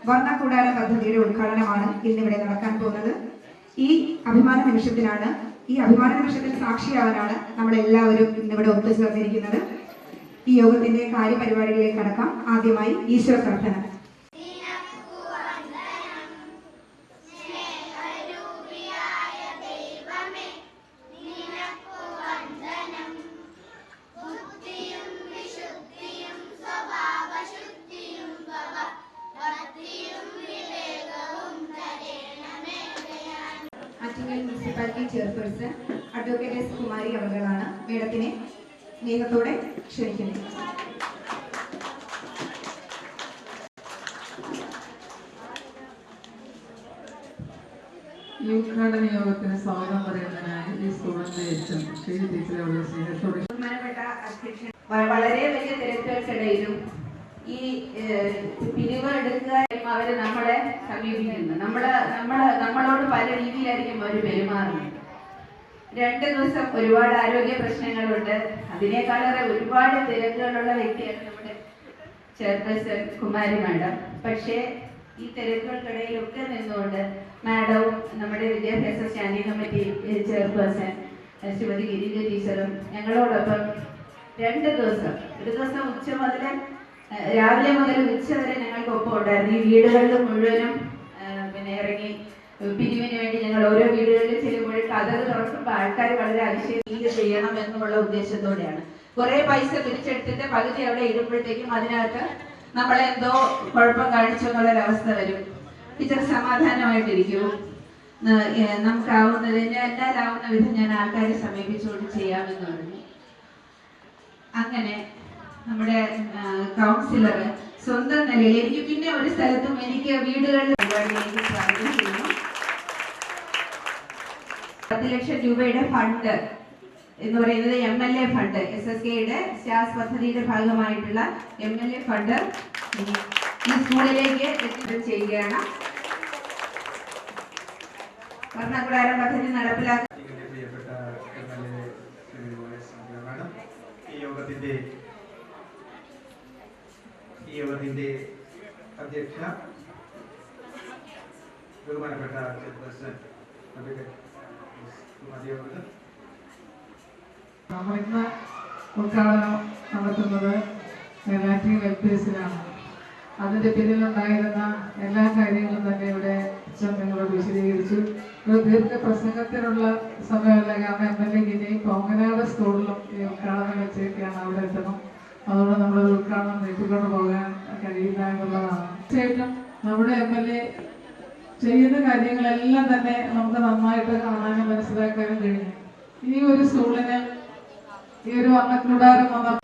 വർണ്ണക്കൂടാര പദ്ധതിയുടെ ഉദ്ഘാടനമാണ് ഇന്നിവിടെ നടക്കാൻ പോകുന്നത്. ഈ അഭിമാന നിമിഷത്തിനാണ്, ഈ അഭിമാന നിമിഷത്തിന് സാക്ഷിയാവാനാണ് നമ്മളെല്ലാവരും ഇന്നിവിടെ ഒത്തുചേർന്നിരിക്കുന്നത്. ഈ യോഗത്തിന്റെ കാര്യപരിപാടികളിലേക്ക് കടക്കാം. ആദ്യമായി ഈശ്വര പ്രാർത്ഥന. Municipality chairperson advocate S Kumari അവர்களാണ് മേഡത്തിനെ സ്നേഹത്തോടെ ക്ഷണിക്കുന്നത്. ഈ ഉദ്ഘാടന യോഗത്തിന് സ്വാഗതം പറയുന്നതിനായി ഈ സ്കൂളിന്റെ എച്ച് ശ്രീ ടീച്ചറെ സ്നേഹത്തോടെ. ബഹുമാനപ്പെട്ട അധ്യക്ഷൻ, വളരെ വലിയ തിരക്കുകൾക്കിടയിലും ഈ പിരിവ് എടുക്കുക അവര് നമ്മളെ സമീപിക്കുന്നു. നമ്മളോട് പല രീതിയിലായിരിക്കും അവർ പെരുമാറുന്നത്. 2 ദിവസം ഒരുപാട് ആരോഗ്യ പ്രശ്നങ്ങളുണ്ട്. അതിനേക്കാളേറെ ഒരുപാട് തിരക്കുകളുള്ള വ്യക്തിയാണ് നമ്മുടെ ചെയർപേഴ്സൺ കുമാരി മാഡം. പക്ഷേ ഈ തിരക്കുകൾക്കിടയിലൊക്കെ നിന്നുകൊണ്ട് മാഡവും നമ്മുടെ വിദ്യാഭ്യാസ standing committee chairperson Shrimati Girija ടീച്ചറും ഞങ്ങളോടൊപ്പം 2 ദിവസം, ഒരു ദിവസം ഉച്ച മുതൽ രാവിലെ മുതൽ ഉച്ച വരെ ഞങ്ങൾക്കൊപ്പം ഉണ്ടായിരുന്നു. ഈ വീടുകളിൽ മുഴുവനും ഇറങ്ങി പിരിവിന് വേണ്ടി ഞങ്ങൾ ഓരോ വീടുകളിലും ചെല്ലുമ്പോൾ കഥകൾ തുറക്കുമ്പോൾ ആൾക്കാർ വളരെ അതിശയം ചെയ്യണം എന്നുള്ള ഉദ്ദേശത്തോടെയാണ്. കുറെ പൈസ പിരിച്ചെടുത്തിട്ട് പകുതി അവിടെ ഇടുമ്പോഴത്തേക്കും അതിനകത്ത് നമ്മളെന്തോ കുഴപ്പം കാണിച്ചു എന്നുള്ളൊരവസ്ഥ വരും. ടീച്ചർ സമാധാനമായിട്ടിരിക്കൂ, നമുക്കാവുന്നതിന് എല്ലാവരാവുന്ന വിധം ഞാൻ ആൾക്കാരെ സമീപിച്ചുകൊണ്ട് ചെയ്യാമെന്ന് പറഞ്ഞു. അങ്ങനെ നമ്മുടെ കൗൺസിലർ സ്വന്തം നിലയിൽ എനിക്ക് പിന്നെ ഒരു സ്ഥലത്തും എനിക്ക് വീടുകളിൽ പരിപാടിയിലേക്ക് സ്വാഗതം ചെയ്യുന്നു. 10 ലക്ഷം രൂപയുടെ ഫണ്ട് എന്ന് പറയുന്നത് MLA ഫണ്ട്, SSKയുടെ സ്റ്റാർസ് പദ്ധതിയുടെ ഭാഗമായിട്ടുള്ള MLA ഫണ്ട് ഈ സ്കൂളിലേക്ക് എത്തിച്ചു ചെയ്യുകയാണ്. വർണ്ണക്കൂടാര പദ്ധതി നടപ്പിലാക്കാൻ ഈ യോഗത്തിന്റെ അധ്യക്ഷ ബഹുമാനപ്പെട്ട ചെയർപേഴ്സൺ നമ്മളിന്ന് ഉദ്ഘാടനം നടത്തുന്നത് ലാറ്റിൻ വെൽഫെയർസിലാണ്. അതിന്റെ പിന്നിലുണ്ടായിരുന്ന എല്ലാ കാര്യങ്ങളും തന്നെ ഇവിടെ നിങ്ങളോട് വിശദീകരിച്ചു. ഒരു ദീർഘ പ്രസംഗത്തിനുള്ള സമയമല്ല, കാരണം MLA ഇനി കോങ്ങനാട് സ്കൂളിലും ഈ ഉദ്ഘാടനം വെച്ചിരിക്കുകയാണ്, അവിടെ എത്തണം. അതുകൊണ്ട് നമ്മളത് ഉദ്ഘാടനം നീട്ടിക്കൊണ്ട് പോകാൻ കഴിയില്ല എന്നുള്ളതാണ്. തീർച്ചയായിട്ടും നമ്മുടെ MLA ചെയ്യുന്ന കാര്യങ്ങളെല്ലാം തന്നെ നമുക്ക് നന്നായിട്ട് കാണാനും മനസ്സിലാക്കാനും കഴിഞ്ഞു. ഈ ഒരു സ്കൂളിന് ഈ ഒരു വർണ്ണക്കൂടാരം വന്ന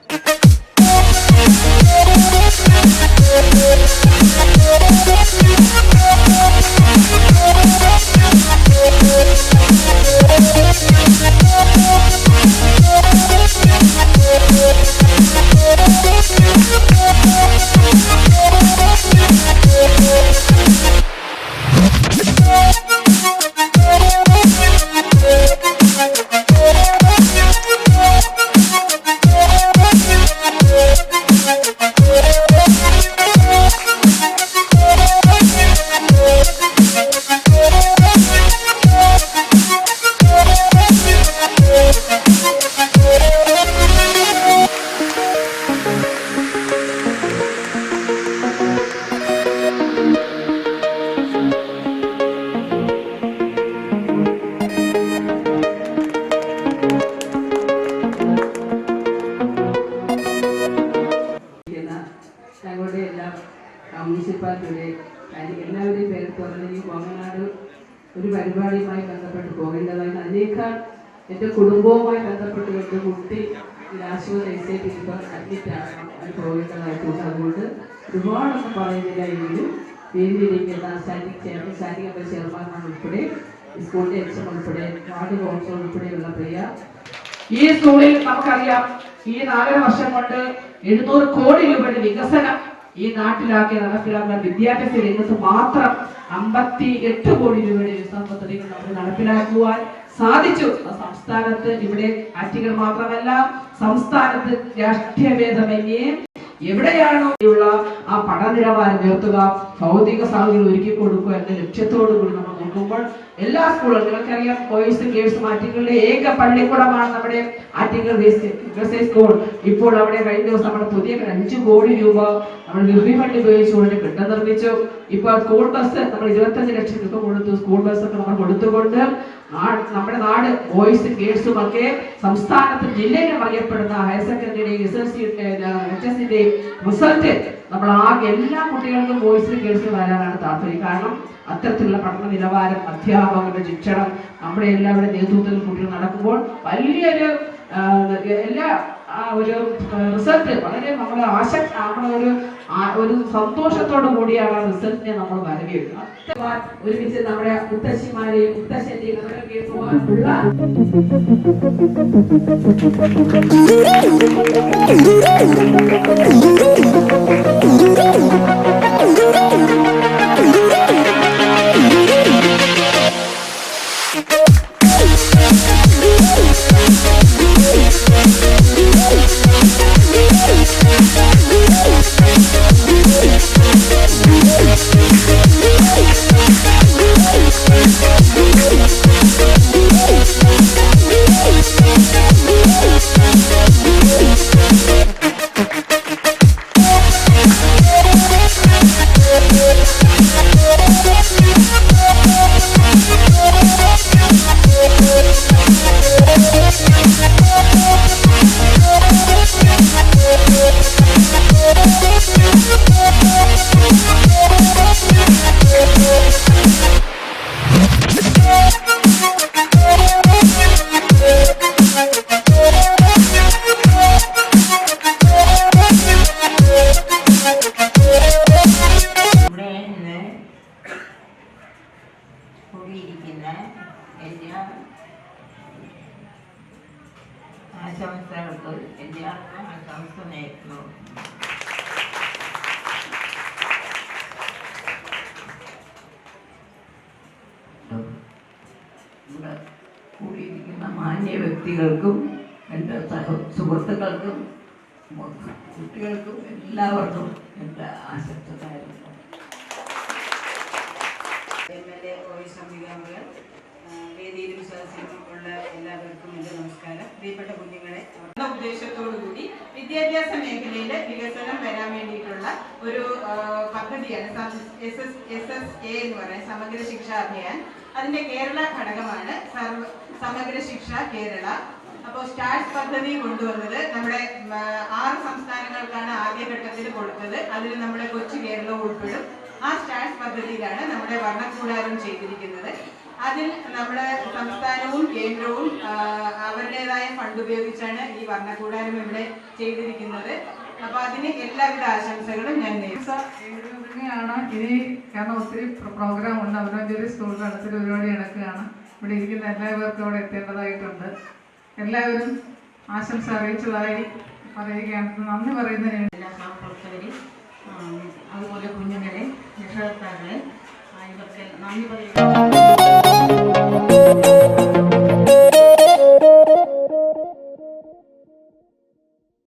മുനിസിപ്പാലിറ്റിയുടെ എല്ലാവരെയും പേര് പറഞ്ഞ് ഈ കോങ്ങനാട് ഒരു പരിപാടിയുമായി ബന്ധപ്പെട്ട് പോകേണ്ടതായി അതിനേക്കാൾ എൻ്റെ കുടുംബവുമായി ബന്ധപ്പെട്ട് എൻ്റെ കുട്ടി ആശുപത്രി ഇപ്പോൾ അഡ്മിറ്റാണ്, അത് പോകേണ്ടതായിട്ടുണ്ട്. അതുകൊണ്ട് ഒരുപാടൊന്നും പറയുന്നില്ല. എങ്കിലും വേദിയിലിരിക്കുന്ന സ്റ്റാൻഡിംഗ് ചെയർമാൻ ഉൾപ്പെടെ സ്കൂളിൻ്റെ എച്ച് ഉൾപ്പെടെ വാർഡ് കൗൺസിൽ ഉൾപ്പെടെയുള്ള പ്രിയ, ഈ സ്കൂളിൽ നമുക്കറിയാം ഈ 4 വർഷം കൊണ്ട് 700 കോടി രൂപയുടെ വികസനം ഈ നടപ്പിലാക്കുന്ന വിദ്യാഭ്യാസ രംഗത്ത് മാത്രം 58 കോടി രൂപയുടെ വികസന പദ്ധതികൾ നമുക്ക് നടപ്പിലാക്കുവാൻ സാധിച്ചു. സംസ്ഥാനത്ത് ഇവിടെ ആറ്റിങ്ങൽ മാത്രമല്ല സംസ്ഥാനത്ത് രാഷ്ട്രീയ ഭേദമന്യേ എവിടെയാണോ ഉള്ള ആ പഠനനിലവാരം ഉയർത്തുക, ഭൗതിക സാഹചര്യം ഒരുക്കി കൊടുക്കുക എന്ന ലക്ഷ്യത്തോടു കൂടി നമ്മൾ നോക്കുമ്പോൾ എല്ലാ സ്കൂളുകളും നിങ്ങൾക്കറിയാം, ബോയ്സും ഗേൾസും ആറ്റിങ്ങലിലെ ഏക പള്ളിക്കൂടമാണ് നമ്മുടെ ആറ്റിങ്ങൽ ഗേൾസ് സ്കൂൾ. ഇപ്പോൾ അവിടെ കഴിഞ്ഞ ദിവസം നമ്മുടെ പുതിയ 5 കോടി രൂപ നമ്മൾ നിർമ്മി ഫണ്ട് ഉപയോഗിച്ചുകൊണ്ട് കെട്ടിടം നിർമ്മിച്ചു. ഇപ്പോൾ സ്കൂൾ ബസ് നമ്മൾ 25 ലക്ഷം രൂപ കൊടുത്തു. സ്കൂൾ ബസ് ഒക്കെ നമ്മൾ കൊടുത്തുകൊണ്ട് നമ്മുടെ നാട് ബോയ്സും ഗേൾസും ഒക്കെ സംസ്ഥാനത്ത് ജില്ലയിലും അറിയപ്പെടുന്ന ഹയർ സെക്കൻഡറി HSന്റെ റിസൾട്ട് നമ്മൾ ആകെ എല്ലാ കുട്ടികൾക്കും ബോയ്സിനും ഗേൾസിനും വരാനാണ് താല്പര്യം. കാരണം അത്തരത്തിലുള്ള പഠന നിലവാരം, അധ്യാപകരുടെ ശിക്ഷണം നമ്മുടെ എല്ലാവരുടെ നേതൃത്വത്തിൽ കുട്ടികൾ നടക്കുമ്പോൾ വലിയൊരു എല്ലാ ഒരു റിസൾട്ട് വളരെ നമ്മളെ ഒരു സന്തോഷത്തോടു കൂടിയാണ് ആ റിസൾട്ടിനെ നമ്മൾ വരവേൽക്കുക. ഒരുമിച്ച് നമ്മുടെ മുത്തശ്ശിമാരെയും മുത്തശ്ശന്റെയും അവരൊക്കെ പോകാനുള്ള ആശംസകൾക്ക് എല്ലാവർക്കും ആശംസ നേരുന്നു. ഇവിടെ കൂടിയിരിക്കുന്ന മാന്യ വ്യക്തികൾക്കും എൻ്റെ സുഹൃത്തുക്കൾക്കും കുട്ടികൾക്കും എല്ലാവർക്കും എൻ്റെ ആശംസകളായിരുന്നു. MLA OS അംബികാമകൾ, വേദിയിലും സദസ്സിലും ഉള്ള എല്ലാവർക്കും എൻ്റെ നമസ്കാരം. പ്രിയപ്പെട്ട കുഞ്ഞുങ്ങളെ, ഉദ്ദേശത്തോടു കൂടി വിദ്യാഭ്യാസ മേഖലയിൽ വികസനം വരാൻ വേണ്ടിയിട്ടുള്ള ഒരു പദ്ധതിയാണ് SSA എന്ന് പറയുന്നത്, സമഗ്ര ശിക്ഷാ അഭിയാൻ. അതിന്റെ കേരള ഘടകമാണ് സമഗ്ര ശിക്ഷ കേരള. അപ്പോൾ സ്റ്റാർസ് പദ്ധതി കൊണ്ടുവന്നത് നമ്മുടെ 6 സംസ്ഥാനങ്ങൾക്കാണ് ആദ്യഘട്ടത്തിൽ കൊടുത്തത്. അതിൽ നമ്മുടെ കൊച്ചു കേരളവും ഉൾപ്പെടും. ആ സ്റ്റാർസ് പദ്ധതിയിലാണ് നമ്മുടെ വർണ്ണക്കൂടാരം ചെയ്തിരിക്കുന്നത്. അതിൽ നമ്മുടെ സംസ്ഥാനവും കേന്ദ്രവും അവരുടേതായ ഫണ്ട് ഉപയോഗിച്ചാണ് ഈ വർണ്ണക്കൂടാരം ഇവിടെ ചെയ്തിരിക്കുന്നത്. അപ്പൊ അതിന് എല്ലാവിധ ആശംസകളും ഞാൻ നേരിടുകയാണ്. ഇനി കാരണം ഒത്തിരി പ്രോഗ്രാം ഉണ്ട്. അവനൊരു സ്കൂളിൽ അടുത്തൊരു പരിപാടി നടക്കുകയാണ്. ഇവിടെ ഇരിക്കുന്ന എല്ലാവർക്കും അവിടെ എത്തേണ്ടതായിട്ടുണ്ട്. എല്ലാവരും ആശംസ അറിയിച്ചതായി പറയുകയാണ്. നന്ദി പറയുന്നതിന് എല്ലാ സഹപ്രവർത്തകരെ, അതുപോലെ കുഞ്ഞുങ്ങളെ, രക്ഷകർത്താക്കളെ, ഇവർക്ക് നന്ദി പറയുക.